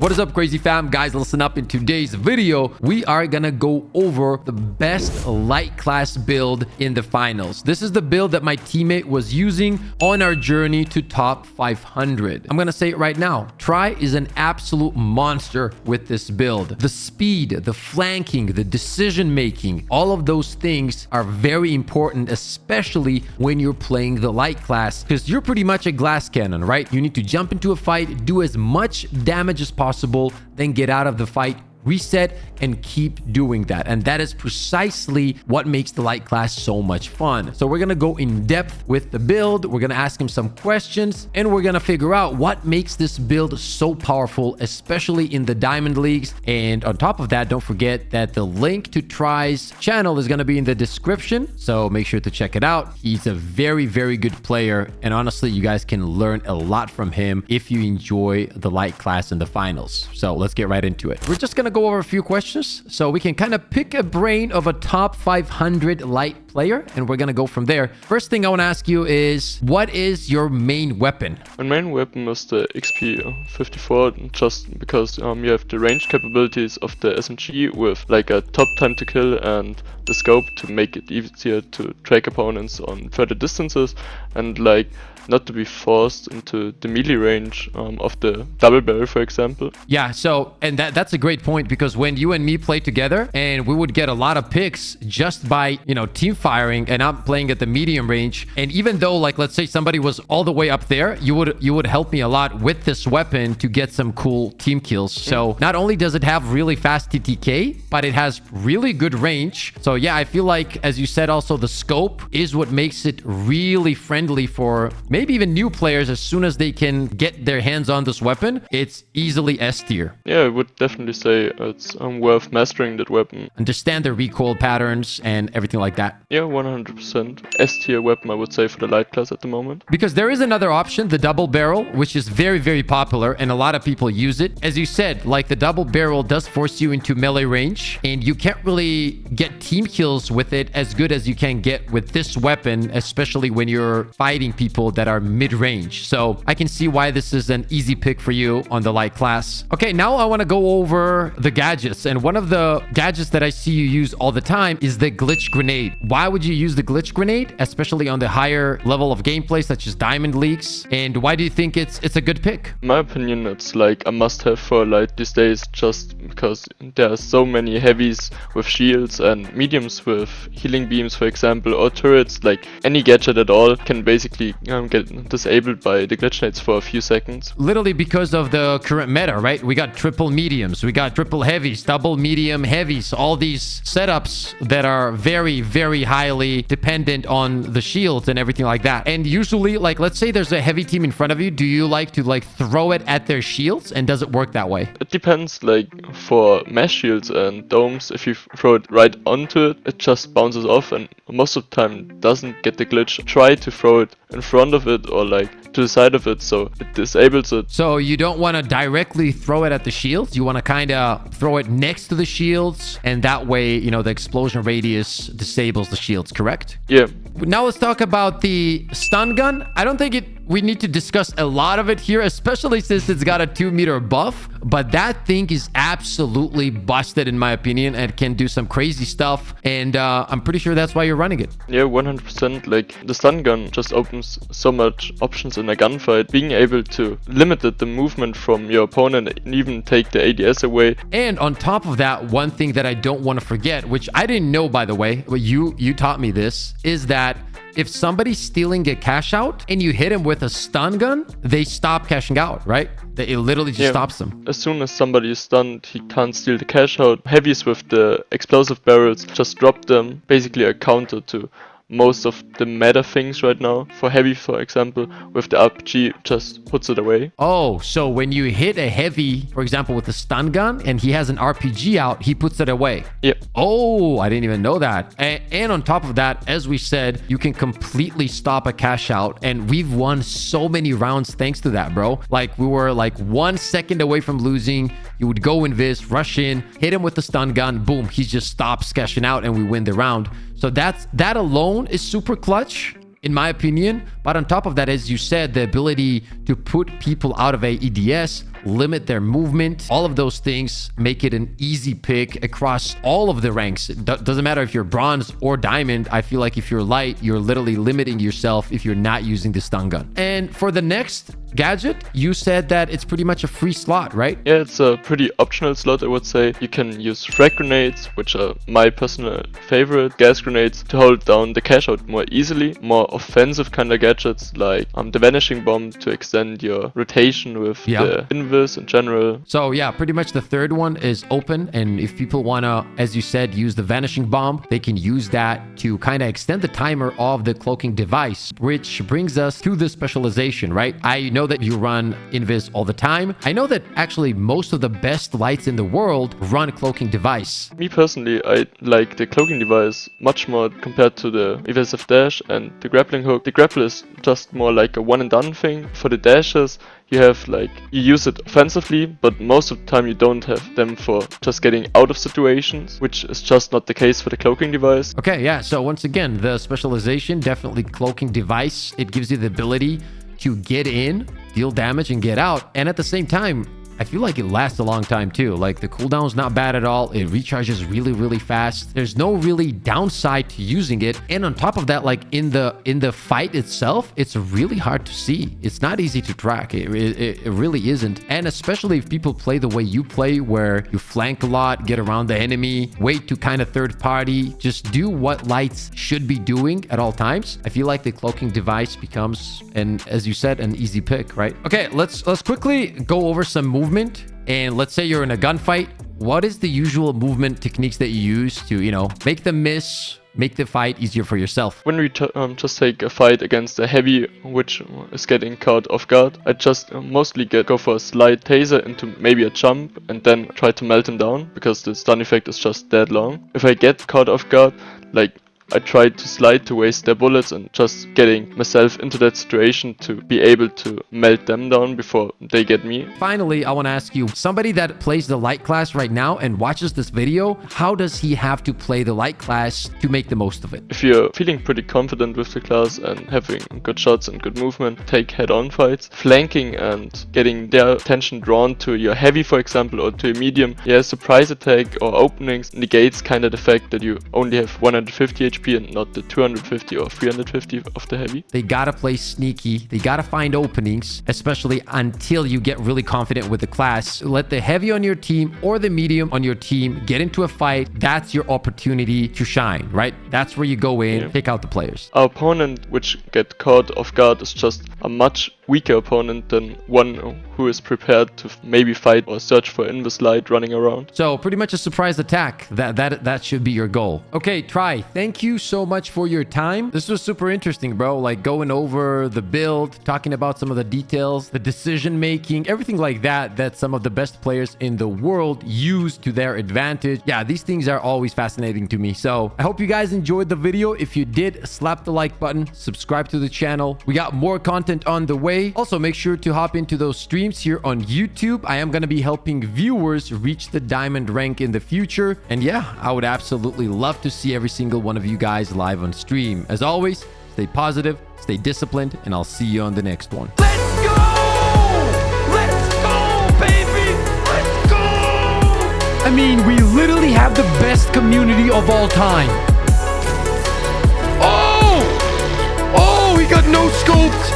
What is up, crazy fam? Guys, listen up. In today's video, we are gonna go over the best light class build in the finals. This is the build that my teammate was using on our journey to top 500. I'm gonna say it right now. Try is an absolute monster with this build. The speed, the flanking, the decision making, all of those things are very important, especially when you're playing the light class, because you're pretty much a glass cannon, right? You need to jump into a fight, do as much damage as possible, then get out of the fight, reset, and keep doing that. And that is precisely what makes the light class so much fun. So we're gonna go in depth with the build. We're gonna ask him some questions, and we're gonna figure out what makes this build so powerful, especially in the diamond leagues. And on top of that, don't forget that the link to Try's channel is gonna be in the description, so make sure to check it out. He's a very, very good player, and honestly, you guys can learn a lot from him if you enjoy the light class in the finals. So let's get right into it. We're just gonna go over a few questions so we can kind of pick a brain of a top 500 light player, and we're gonna go from there. First thing I want to ask you is, what is your main weapon? My main weapon is the XP54, just because you have the range capabilities of the SMG with like a top time to kill and the scope to make it easier to track opponents on further distances, and like not to be forced into the melee range of the double barrel, for example. Yeah, so, and that's a great point, because when you and me play together, and we would get a lot of picks just by, you know, team firing, and I'm playing at the medium range. And even though, like, let's say somebody was all the way up there, you would help me a lot with this weapon to get some cool team kills. So not only does it have really fast TTK, but it has really good range. So yeah, I feel like, as you said, also the scope is what makes it really friendly for maybe even new players. As soon as they can get their hands on this weapon, it's easily S tier. Yeah, I would definitely say it's worth mastering that weapon. Understand the recoil patterns and everything like that. Yeah, 100%. S tier weapon, I would say, for the light class at the moment. Because there is another option, the double barrel, which is very, very popular, and a lot of people use it. As you said, like, the double barrel does force you into melee range, and you can't really get team kills with it as good as you can get with this weapon, especially when you're fighting people that are mid-range. So I can see why this is an easy pick for you on the light class. Okay, now I want to go over the gadgets, and one of the gadgets that I see you use all the time is the glitch grenade. Why would you use the glitch grenade, especially on the higher level of gameplay such as diamond leagues, and why do you think it's a good pick? In my opinion, it's like a must-have for light these days, just because there are so many heavies with shields and mediums with healing beams, for example, or turrets. Like, any gadget at all can basically get disabled by the glitch nades for a few seconds. Literally because of the current meta, right? We got triple mediums, we got triple heavies, double medium heavies, all these setups that are very, very highly dependent on the shields and everything like that. And usually, like, let's say there's a heavy team in front of you, do you like to like throw it at their shields, and does it work that way? It depends. Like, for mesh shields and domes, if you throw it right onto it, it just bounces off, and most of the time doesn't get the glitch. Try to throw it in front of it or like to the side of it, so it disables it. So you don't want to directly throw it at the shields, you want to kind of throw it next to the shields, and that way, you know, the explosion radius disables the shields, correct? Yeah. Now let's talk about the stun gun. I don't think we need to discuss a lot of it here, especially since it's got a 2-meter buff, but that thing is absolutely busted in my opinion, and can do some crazy stuff, and I'm pretty sure that's why you're running it. Yeah, 100%. Like, the stun gun just opens so much options in a gunfight, being able to limit the movement from your opponent and even take the ADS away. And on top of that, one thing that I don't want to forget, which I didn't know, by the way, but you taught me this, is that if somebody's stealing a cash out and you hit him with a stun gun, they stop cashing out, right? It literally just stops them. As soon as somebody is stunned, he can't steal the cash out. Heavies with the explosive barrels just drop them, basically a counter to most of the meta things right now. For heavy, for example, with the RPG, just puts it away. Oh, so when you hit a heavy, for example, with a stun gun, and he has an RPG out, he puts it away. Yeah. Oh, I didn't even know that. And on top of that, as we said, you can completely stop a cash out, and we've won so many rounds thanks to that, bro. Like, we were like 1 second away from losing. You would go invis, rush in, hit him with the stun gun, boom, he just stops cashing out, and we win the round. So that alone is super clutch. in my opinion. But on top of that, as you said, the ability to put people out of a EDS, limit their movement, all of those things make it an easy pick across all of the ranks. It doesn't matter if you're bronze or diamond. I feel like if you're light, you're literally limiting yourself if you're not using the stun gun. And for the next gadget, you said that it's pretty much a free slot, right? Yeah, it's a pretty optional slot, I would say. You can use frag grenades, which are my personal favorite, gas grenades, to hold down the cash out more easily. More offensive kind of gadgets like the vanishing bomb to extend your rotation with the invis in general. So yeah, pretty much the third one is open, and if people want to, as you said, use the vanishing bomb, they can use that to kind of extend the timer of the cloaking device, which brings us to the specialization, right? I know that you run invis all the time. I know that actually most of the best lights in the world run cloaking device. Me personally, I like the cloaking device much more compared to the evasive dash and the grappling hook. The grapple is just more like a one and done thing. For the dashes, you have you use it offensively, but most of the time you don't have them for just getting out of situations, which is just not the case for the cloaking device. Okay, yeah, so once again, the specialization, definitely cloaking device. It gives you the ability to get in, deal damage, and get out. And at the same time, I feel like it lasts a long time too. Like the cooldown's not bad at all. It recharges really, really fast. There's no really downside to using it. And on top of that, like in the fight itself, it's really hard to see. It's not easy to track. It really isn't. And especially if people play the way you play, where you flank a lot, get around the enemy, wait to kind of third party, just do what lights should be doing at all times. I feel like the cloaking device becomes, and as you said, an easy pick, right? Okay, let's quickly go over some movement. And let's say you're in a gunfight. What is the usual movement techniques that you use to, make them miss, make the fight easier for yourself? When we just take a fight against a heavy, which is getting caught off guard, I just mostly go for a slight taser into maybe a jump and then try to melt him down, because the stun effect is just that long. If I get caught off guard, I tried to slide to waste their bullets and just getting myself into that situation to be able to melt them down before they get me. Finally, I want to ask you, somebody that plays the light class right now and watches this video, how does he have to play the light class to make the most of it? If you're feeling pretty confident with the class and having good shots and good movement, take head-on fights. Flanking and getting their attention drawn to your heavy, for example, or to a medium. Yeah, surprise attack or openings negates kind of the fact that you only have 150 HP and not the 250 or 350 of the heavy. They gotta play sneaky. They gotta find openings, especially until you get really confident with the class. Let the heavy on your team or the medium on your team get into a fight. That's your opportunity to shine, right? That's where you go in, pick out the players. Our opponent, which get caught off guard, is just a much weaker opponent than one who is prepared to maybe fight or search for invis light running around. So pretty much a surprise attack. That should be your goal. Okay, Try, thank you so much for your time. This was super interesting, bro. Like going over the build, talking about some of the details, the decision making, everything like that some of the best players in the world use to their advantage. Yeah, these things are always fascinating to me. So I hope you guys enjoyed the video. If you did, slap the like button, subscribe to the channel. We got more content on the way. Also, make sure to hop into those streams here on YouTube. I am going to be helping viewers reach the diamond rank in the future. And yeah, I would absolutely love to see every single one of you guys live on stream. As always, stay positive, stay disciplined, and I'll see you on the next one. Let's go! Let's go, baby! Let's go! I mean, we literally have the best community of all time. Oh! Oh, he got no scoped!